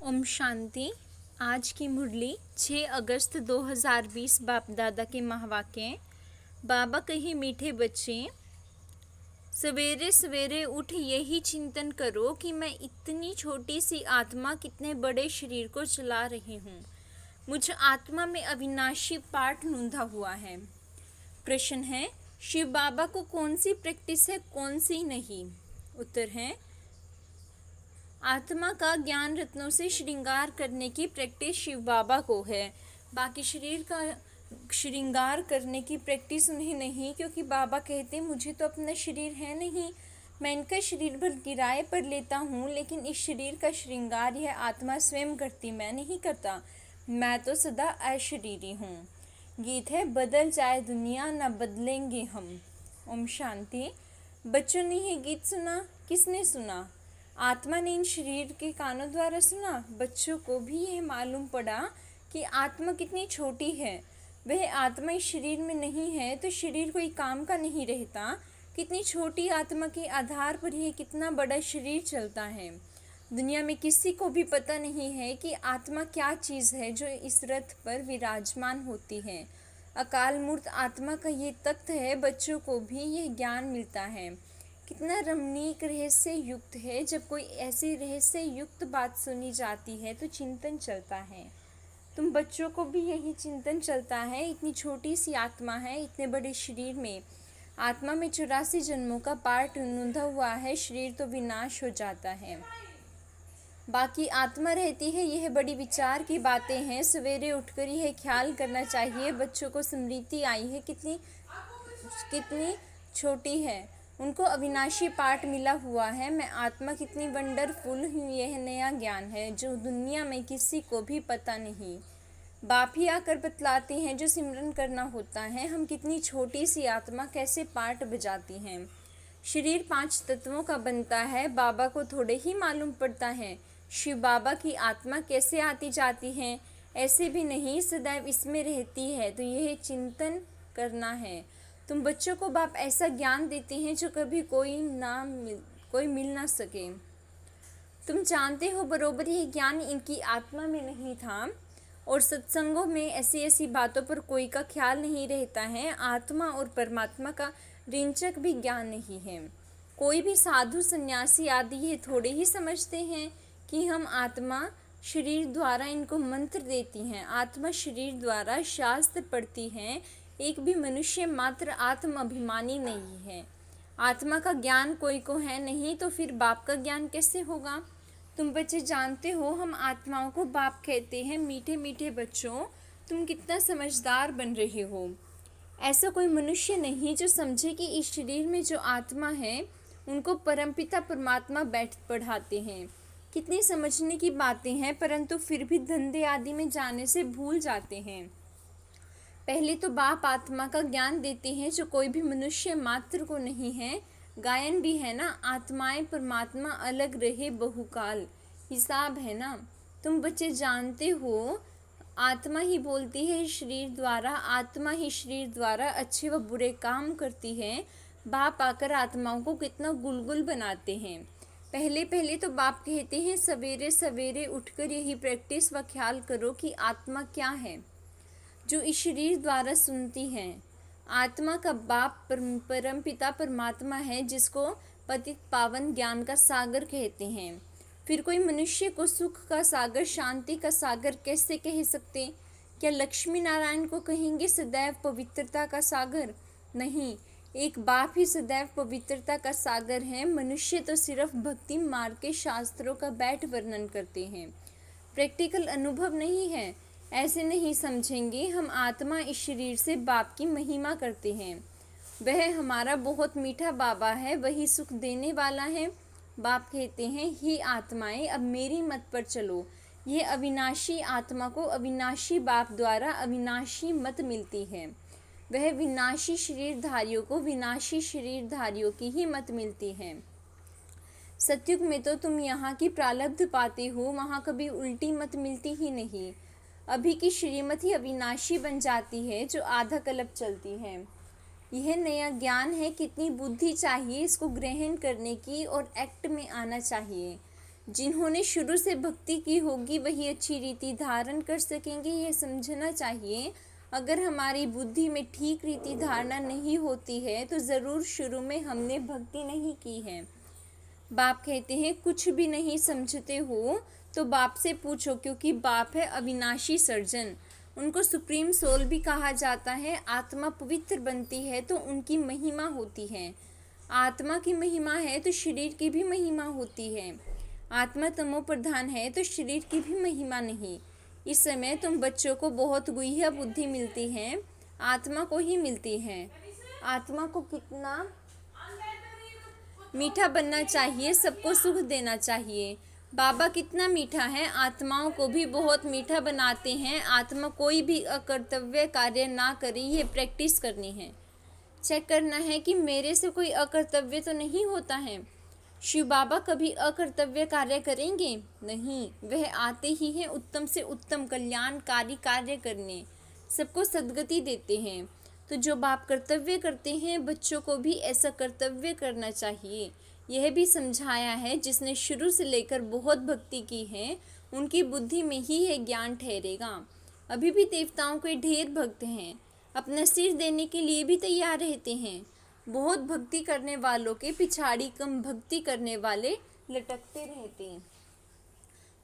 ओम शांति। आज की मुरली 6 अगस्त 2020 बाप दादा के महावाक्य। बाबा कहे मीठे बच्चे, सवेरे सवेरे उठ यही चिंतन करो कि मैं इतनी छोटी सी आत्मा कितने बड़े शरीर को चला रही हूँ। मुझ आत्मा में अविनाशी पाठ नूंधा हुआ है। प्रश्न है, शिव बाबा को कौन सी प्रैक्टिस है, कौन सी नहीं? उत्तर है, आत्मा का ज्ञान रत्नों से श्रृंगार करने की प्रैक्टिस शिव बाबा को है। बाकी शरीर का श्रृंगार करने की प्रैक्टिस उन्हें नहीं, क्योंकि बाबा कहते मुझे तो अपना शरीर है नहीं, मैं इनका शरीर भर किराए पर लेता हूँ, लेकिन इस शरीर का श्रृंगार यह आत्मा स्वयं करती, मैं नहीं करता। मैं तो सदा अशरीरी हूँ। गीत है, बदल जाए दुनिया ना बदलेंगे हम। ओम शांति। बच्चों ने ये गीत सुना, किसने सुना? आत्मा ने इन शरीर के कानों द्वारा सुना। बच्चों को भी यह मालूम पड़ा कि आत्मा कितनी छोटी है। वह आत्मा इस शरीर में नहीं है तो शरीर कोई काम का नहीं रहता। कितनी छोटी आत्मा के आधार पर यह कितना बड़ा शरीर चलता है। दुनिया में किसी को भी पता नहीं है कि आत्मा क्या चीज़ है जो इस रथ पर विराजमान होती है। अकाल मूर्त आत्मा का ये तख्त है। बच्चों को भी यह ज्ञान मिलता है। कितना रमणीक रहस्य युक्त है। जब कोई ऐसी रहस्य युक्त बात सुनी जाती है तो चिंतन चलता है। तुम बच्चों को भी यही चिंतन चलता है। इतनी छोटी सी आत्मा है, इतने बड़े शरीर में। आत्मा में 84 जन्मों का पाठ नूंधा हुआ है। शरीर तो विनाश हो जाता है, बाकी आत्मा रहती है। यह बड़ी विचार की बातें हैं। सवेरे उठकर यह ख्याल करना चाहिए। बच्चों को स्मृति आई है कितनी कितनी छोटी है। उनको अविनाशी पाठ मिला हुआ है। मैं आत्मा कितनी वंडरफुल हूँ, यह नया ज्ञान है जो दुनिया में किसी को भी पता नहीं। बाप ही आकर बतलाते हैं जो सिमरन करना होता है। हम कितनी छोटी सी आत्मा कैसे पाठ बजाती हैं। शरीर 5 तत्वों का बनता है। बाबा को थोड़े ही मालूम पड़ता है शिव बाबा की आत्मा कैसे आती जाती है। ऐसे भी नहीं, सदैव इसमें रहती है। तो यह चिंतन करना है। तुम बच्चों को बाप ऐसा ज्ञान देते हैं जो कभी कोई मिल ना सके। तुम जानते हो बरोबर यह ज्ञान इनकी आत्मा में नहीं था, और सत्संगों में ऐसी ऐसी बातों पर कोई का ख्याल नहीं रहता है। आत्मा और परमात्मा का रिंचक भी ज्ञान नहीं है। कोई भी साधु सन्यासी आदि ये थोड़े ही समझते हैं कि हम आत्मा शरीर द्वारा इनको मंत्र देती हैं। आत्मा शरीर द्वारा शास्त्र पढ़ती हैं। एक भी मनुष्य मात्र आत्म अभिमानी नहीं है। आत्मा का ज्ञान कोई को है नहीं, तो फिर बाप का ज्ञान कैसे होगा? तुम बच्चे जानते हो हम आत्माओं को बाप कहते हैं। मीठे मीठे बच्चों, तुम कितना समझदार बन रहे हो। ऐसा कोई मनुष्य नहीं जो समझे कि इस शरीर में जो आत्मा है उनको परमपिता परमात्मा बैठ पढ़ाते हैं। कितनी समझने की बातें हैं, परंतु फिर भी धंधे आदि में जाने से भूल जाते हैं। पहले तो बाप आत्मा का ज्ञान देते हैं जो कोई भी मनुष्य मात्र को नहीं है। गायन भी है ना, आत्माएं परमात्मा अलग रहे बहुकाल, हिसाब है ना। तुम बच्चे जानते हो आत्मा ही बोलती है शरीर द्वारा। आत्मा ही शरीर द्वारा अच्छे व बुरे काम करती है। बाप आकर आत्माओं को कितना गुलगुल बनाते हैं। पहले पहले तो बाप कहते हैं सवेरे सवेरे उठकर यही प्रैक्टिस व ख्याल करो कि आत्मा क्या है जो इस शरीर द्वारा सुनती है। आत्मा का बाप परम पिता परमात्मा है, जिसको पतित पावन ज्ञान का सागर कहते हैं। फिर कोई मनुष्य को सुख का सागर, शांति का सागर कैसे कह सकते? क्या लक्ष्मी नारायण को कहेंगे सदैव पवित्रता का सागर? नहीं, एक बाप ही सदैव पवित्रता का सागर है। मनुष्य तो सिर्फ भक्ति मार्ग के शास्त्रों का बैठ वर्णन करते हैं, प्रैक्टिकल अनुभव नहीं है। ऐसे नहीं समझेंगे। हम आत्मा इस शरीर से बाप की महिमा करते हैं। वह हमारा बहुत मीठा बाबा है, वही सुख देने वाला है। बाप कहते हैं, ही आत्माएं अब मेरी मत पर चलो। ये अविनाशी आत्मा को अविनाशी बाप द्वारा अविनाशी मत मिलती है। वह विनाशी शरीरधारियों को विनाशी शरीरधारियों की ही मत मिलती है। सतयुग में तो तुम यहाँ की प्रारब्ध पाते हो, वहाँ कभी उल्टी मत मिलती ही नहीं। अभी की श्रीमती अविनाशी बन जाती है जो आधा कल्प चलती है। यह नया ज्ञान है। कितनी बुद्धि चाहिए इसको ग्रहण करने की और एक्ट में आना चाहिए। जिन्होंने शुरू से भक्ति की होगी वही अच्छी रीति धारण कर सकेंगे, ये समझना चाहिए। अगर हमारी बुद्धि में ठीक रीति धारणा नहीं होती है तो ज़रूर शुरू में हमने भक्ति नहीं की है। बाप कहते हैं कुछ भी नहीं समझते हो तो बाप से पूछो, क्योंकि बाप है अविनाशी सर्जन। उनको सुप्रीम सोल भी कहा जाता है। आत्मा पवित्र बनती है तो उनकी महिमा होती है। आत्मा की महिमा है तो शरीर की भी महिमा होती है। आत्मा तमो प्रधान है तो शरीर की भी महिमा नहीं। इस समय तुम बच्चों को बहुत गुह्य बुद्धि मिलती है, आत्मा को ही मिलती है। आत्मा को कितना मीठा बनना चाहिए, सबको सुख देना चाहिए। बाबा कितना मीठा है, आत्माओं को भी बहुत मीठा बनाते हैं। आत्मा कोई भी अकर्तव्य कार्य ना करे, ये प्रैक्टिस करनी है। चेक करना है कि मेरे से कोई अकर्तव्य तो नहीं होता है। शिव बाबा कभी अकर्तव्य कार्य करेंगे? नहीं, वह आते ही हैं उत्तम से उत्तम कल्याणकारी कार्य करने, सबको सद्गति देते हैं। तो जो बाप कर्तव्य करते हैं, बच्चों को भी ऐसा कर्तव्य करना चाहिए। यह भी समझाया है, जिसने शुरू से लेकर बहुत भक्ति की है उनकी बुद्धि में ही यह ज्ञान ठहरेगा। अभी भी देवताओं के ढेर भक्त हैं, अपना सिर देने के लिए भी तैयार रहते हैं। बहुत भक्ति करने वालों के पिछाड़ी कम भक्ति करने वाले लटकते रहते हैं,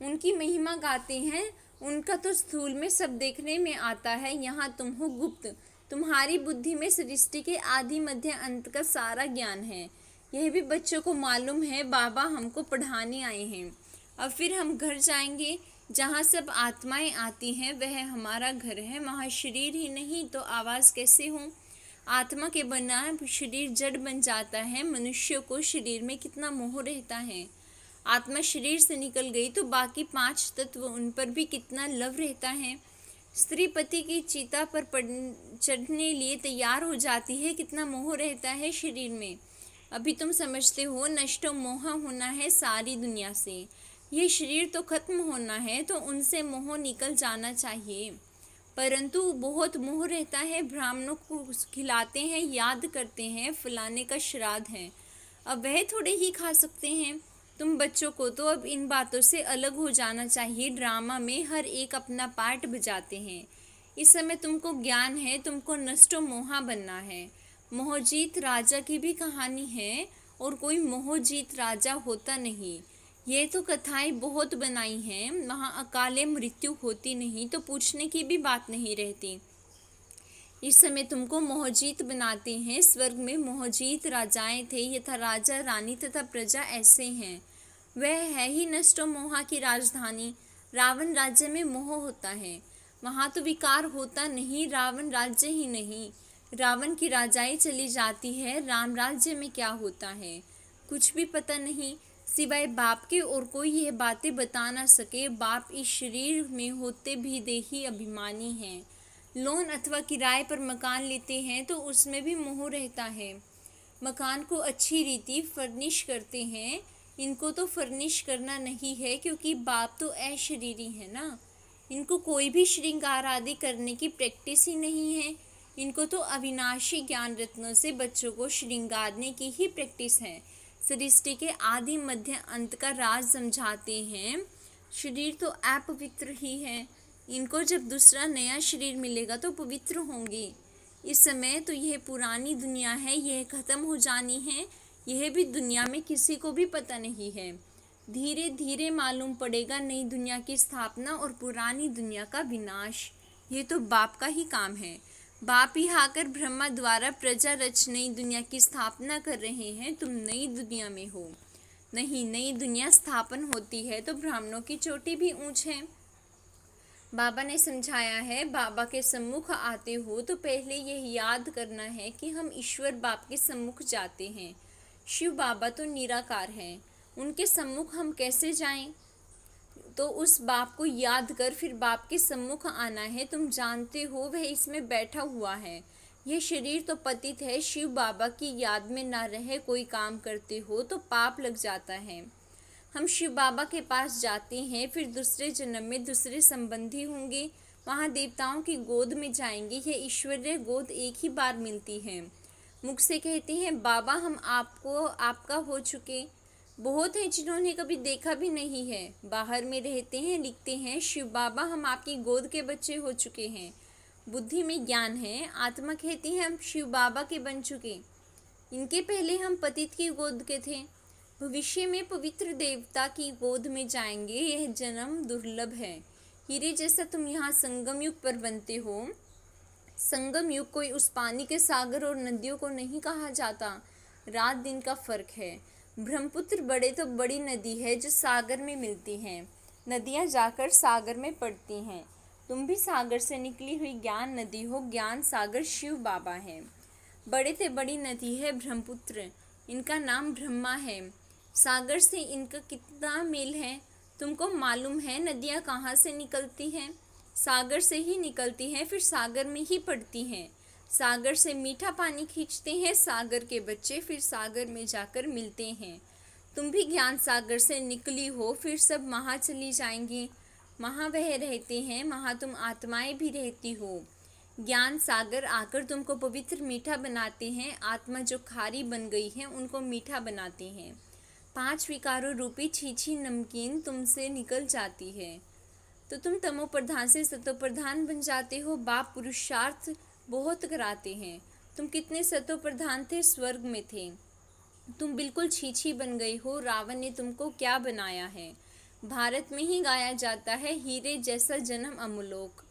उनकी महिमा गाते हैं। उनका तो स्थूल में सब देखने में आता है, यहाँ तुम हो गुप्त। तुम्हारी बुद्धि में सृष्टि के आदि मध्य अंत का सारा ज्ञान है। यह भी बच्चों को मालूम है। बाबा हमको पढ़ाने आए हैं। अब फिर हम घर जाएंगे जहाँ सब आत्माएं आती हैं, वह हमारा घर है। वहाँ शरीर ही नहीं तो आवाज़ कैसे हो। आत्मा के बना शरीर जड़ बन जाता है। मनुष्य को शरीर में कितना मोह रहता है। आत्मा शरीर से निकल गई तो बाकी 5 तत्व उन पर भी कितना लव रहता है। स्त्री पति की चिता पर चढ़ने लिए तैयार हो जाती है, कितना मोह रहता है शरीर में। अभी तुम समझते हो नष्टो मोह होना है सारी दुनिया से। ये शरीर तो खत्म होना है, तो उनसे मोह निकल जाना चाहिए। परंतु बहुत मोह रहता है। ब्राह्मणों को खिलाते हैं, याद करते हैं फलाने का श्राद्ध है, अब वह थोड़े ही खा सकते हैं। तुम बच्चों को तो अब इन बातों से अलग हो जाना चाहिए। ड्रामा में हर एक अपना पार्ट बजाते हैं। इस समय तुमको ज्ञान है, तुमको नष्टो मोहा बनना है। मोहजीत राजा की भी कहानी है, और कोई मोहजीत राजा होता नहीं। ये तो कथाएं बहुत बनाई हैं, वहाँ अकाले मृत्यु होती नहीं तो पूछने की भी बात नहीं रहती। इस समय तुमको मोहजीत बनाते हैं। स्वर्ग में मोहजीत राजाएं थे, यथा राजा रानी तथा प्रजा ऐसे हैं। वह है ही नष्टो मोहा की राजधानी। रावण राज्य में मोह होता है, वहाँ तो विकार होता नहीं। रावण राज्य ही नहीं, रावण की राजाएं चली जाती है। राम राज्य में क्या होता है कुछ भी पता नहीं, सिवाय बाप के और कोई यह बातें बता ना सके। बाप इस शरीर में होते भी देही अभिमानी हैं। लोन अथवा किराए पर मकान लेते हैं तो उसमें भी मोह रहता है। मकान को अच्छी रीति फर्निश करते हैं। इनको तो फर्निश करना नहीं है, क्योंकि बाप तो अशरीरी है ना। इनको कोई भी श्रृंगार आदि करने की प्रैक्टिस ही नहीं है। इनको तो अविनाशी ज्ञान रत्नों से बच्चों को श्रृंगारने की ही प्रैक्टिस है। सृष्टि के आदि मध्य अंत का राज समझाते हैं। शरीर तो अपवित्र ही है। इनको जब दूसरा नया शरीर मिलेगा तो पवित्र होंगे। इस समय तो यह पुरानी दुनिया है, यह खत्म हो जानी है। यह भी दुनिया में किसी को भी पता नहीं है। धीरे धीरे मालूम पड़ेगा नई दुनिया की स्थापना और पुरानी दुनिया का विनाश। ये तो बाप का ही काम है। बाप ही आकर ब्रह्मा द्वारा प्रजा रच नई दुनिया की स्थापना कर रहे हैं। तुम नई दुनिया में हो। नहीं, नई दुनिया स्थापन होती है तो ब्राह्मणों की चोटी भी ऊंच है। बाबा ने समझाया है, बाबा के सम्मुख आते हो तो पहले यह याद करना है कि हम ईश्वर बाप के सम्मुख जाते हैं। शिव बाबा तो निराकार हैं, उनके सम्मुख हम कैसे जाएं? तो उस बाप को याद कर फिर बाप के सम्मुख आना है। तुम जानते हो वह इसमें बैठा हुआ है। यह शरीर तो पतित है। शिव बाबा की याद में ना रहे कोई काम करते हो तो पाप लग जाता है। हम शिव बाबा के पास जाते हैं, फिर दूसरे जन्म में दूसरे संबंधी होंगे, वहाँ देवताओं की गोद में जाएंगे। यह ईश्वरीय गोद एक ही बार मिलती है। मुख से कहते हैं बाबा हम आपको आपका हो चुके, बहुत हैं जिन्होंने कभी देखा भी नहीं है। बाहर में रहते हैं, लिखते हैं, शिव बाबा हम आपकी गोद के बच्चे हो चुके हैं। बुद्धि में ज्ञान है, आत्मा कहती है हम शिव बाबा के बन चुके। इनके पहले हम पतित की गोद के थे, भविष्य में पवित्र देवता की गोद में जाएंगे। यह जन्म दुर्लभ है। हीरे जैसा तुम यहाँ संगम युग पर बनते हो। संगम युग कोई उस पानी के सागर और नदियों को नहीं कहा जाता, रात दिन का फर्क है। ब्रह्मपुत्र बड़े तो बड़ी नदी है जो सागर में मिलती हैं। नदियाँ जाकर सागर में पड़ती हैं। तुम भी सागर से निकली हुई ज्ञान नदी हो। ज्ञान सागर शिव बाबा है। बड़े से बड़ी नदी है ब्रह्मपुत्र, इनका नाम ब्रह्मा है। सागर से इनका कितना मेल है तुमको मालूम है? नदियाँ कहाँ से निकलती हैं? सागर से ही निकलती हैं, फिर सागर में ही पड़ती हैं। सागर से मीठा पानी खींचते हैं सागर के बच्चे, फिर सागर में जाकर मिलते हैं। तुम भी ज्ञान सागर से निकली हो, फिर सब वहाँ चली जाएंगी। वहाँ वह रहते हैं, वहाँ तुम आत्माएं भी रहती हो। ज्ञान सागर आकर तुमको पवित्र मीठा बनाते हैं। आत्मा जो खारी बन गई है उनको मीठा बनाते हैं। 5 विकारों रूपी छीछी नमकीन तुमसे निकल जाती है तो तुम तमो प्रधान से सतो प्रधान बन जाते हो। बाप पुरुषार्थ बहुत कराते हैं। तुम कितने सतो प्रधान थे, स्वर्ग में थे, तुम बिल्कुल छीछी बन गई हो। रावण ने तुमको क्या बनाया है? भारत में ही गाया जाता है, हीरे जैसा जन्म अमलोक।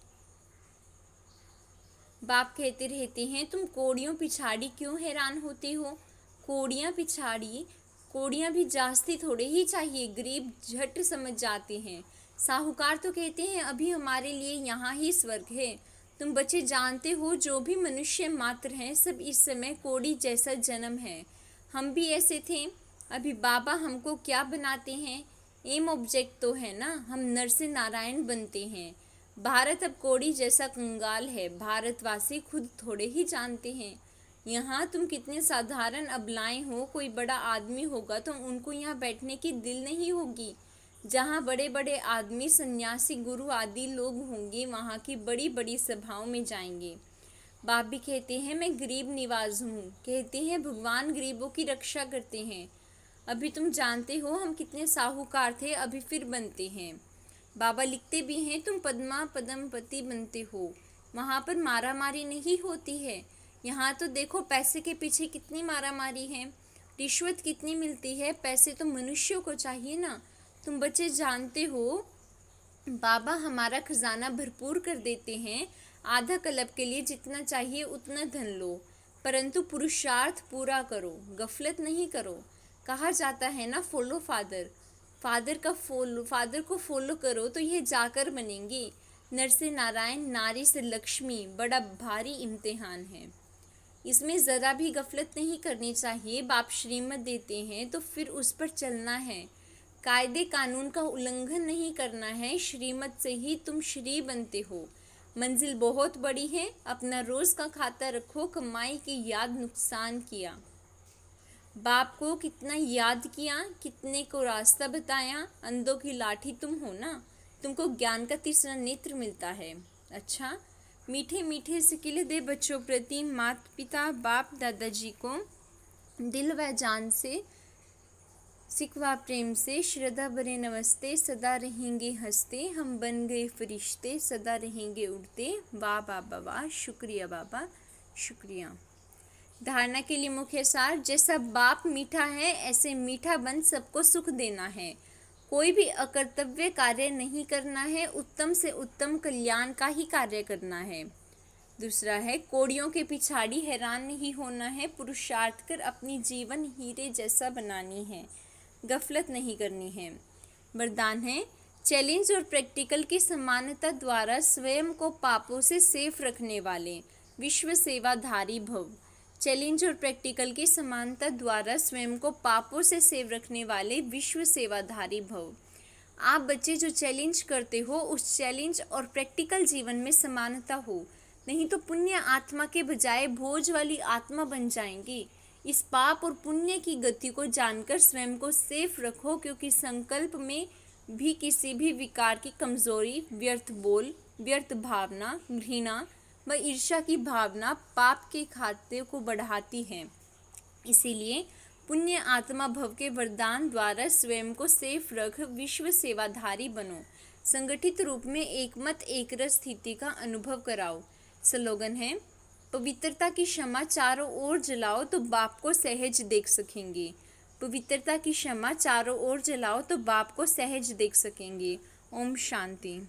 बाप कहते रहते हैं तुम कोड़ियों पिछाड़ी क्यों हैरान होती हो? कोड़ियाँ पिछाड़ी, कोड़ियाँ भी जास्ती थोड़े ही चाहिए, गरीब झट समझ जाते हैं। साहूकार तो कहते हैं अभी हमारे लिए यहाँ ही स्वर्ग है। तुम बच्चे जानते हो जो भी मनुष्य मात्र हैं सब इस समय कोड़ी जैसा जन्म है। हम भी ऐसे थे। अभी बाबा हमको क्या बनाते हैं? एम ऑब्जेक्ट तो है ना, हम नर से नारायण बनते हैं। भारत अब कोड़ी जैसा कंगाल है, भारतवासी खुद थोड़े ही जानते हैं। यहाँ तुम कितने साधारण अबलाएं हो। कोई बड़ा आदमी होगा तो उनको यहाँ बैठने की दिल नहीं होगी। जहाँ बड़े बड़े आदमी, सन्यासी, गुरु आदि लोग होंगे वहाँ की बड़ी बड़ी सभाओं में जाएंगे। बाप भी कहते हैं मैं गरीब निवाज हूँ। कहते हैं भगवान गरीबों की रक्षा करते हैं। अभी तुम जानते हो हम कितने साहूकार थे, अभी फिर बनते हैं। बाबा लिखते भी हैं तुम पद्मा पद्मपति बनते हो। वहाँ पर मारा मारी नहीं होती है। यहाँ तो देखो पैसे के पीछे कितनी मारा मारी है, रिश्वत कितनी मिलती है। पैसे तो मनुष्यों को चाहिए ना। तुम बच्चे जानते हो बाबा हमारा खजाना भरपूर कर देते हैं। आधा कलब के लिए जितना चाहिए उतना धन लो, परंतु पुरुषार्थ पूरा करो, गफलत नहीं करो। कहा जाता है ना फॉलो फादर, फादर को फॉलो करो तो यह जाकर बनेंगे। नर से नारायण, नारी से लक्ष्मी, बड़ा भारी इम्तिहान है। इसमें ज़रा भी गफलत नहीं करनी चाहिए। बाप श्रीमत देते हैं तो फिर उस पर चलना है। कायदे कानून का उल्लंघन नहीं करना है। श्रीमत से ही तुम श्री बनते हो। मंजिल बहुत बड़ी है। अपना रोज का खाता रखो। कमाई की याद नुकसान किया। बाप को कितना याद किया, कितने को रास्ता बताया। अंधों की लाठी तुम हो ना, तुमको ज्ञान का तीसरा नेत्र मिलता है। अच्छा, मीठे मीठे सिकिले दे बच्चों प्रति माता पिता बाप दादाजी को दिल व जान से सिकवा प्रेम से श्रद्धा भरे नमस्ते। सदा रहेंगे हंसते, हम बन गए फरिश्ते, सदा रहेंगे उड़ते। वाह बाबा वाह, शुक्रिया बाबा शुक्रिया। धारणा के लिए मुख्य सार, जैसा बाप मीठा है ऐसे मीठा बन सबको सुख देना है। कोई भी अकर्तव्य कार्य नहीं करना है, उत्तम से उत्तम कल्याण का ही कार्य करना है। दूसरा है कोड़ियों के पिछाड़ी हैरान नहीं होना है, पुरुषार्थ कर अपनी जीवन हीरे जैसा बनानी है, गफलत नहीं करनी है। वरदान है चैलेंज और प्रैक्टिकल की समानता द्वारा स्वयं को पापों से सेफ रखने वाले विश्व सेवाधारी भव। चैलेंज और प्रैक्टिकल की समानता द्वारा स्वयं को पापों से सेव रखने वाले विश्व सेवाधारी भव। आप बच्चे जो चैलेंज करते हो उस चैलेंज और प्रैक्टिकल जीवन में समानता हो, नहीं तो पुण्य आत्मा के बजाय भोज वाली आत्मा बन जाएंगी। इस पाप और पुण्य की गति को जानकर स्वयं को सेफ रखो, क्योंकि संकल्प में भी किसी भी विकार की कमजोरी, व्यर्थ बोल, व्यर्थ भावना, घृणा व ईर्ष्या की भावना पाप के खाते को बढ़ाती है। इसीलिए पुण्य आत्मा भव के वरदान द्वारा स्वयं को सेफ रख विश्व सेवाधारी बनो। संगठित रूप में एकमत एक रस स्थिति का अनुभव कराओ। स्लोगन है, पवित्रता की क्षमा चारों ओर जलाओ तो बाप को सहज देख सकेंगे। पवित्रता की क्षमा चारों ओर जलाओ तो बाप को सहज देख सकेंगे। ओम शांति।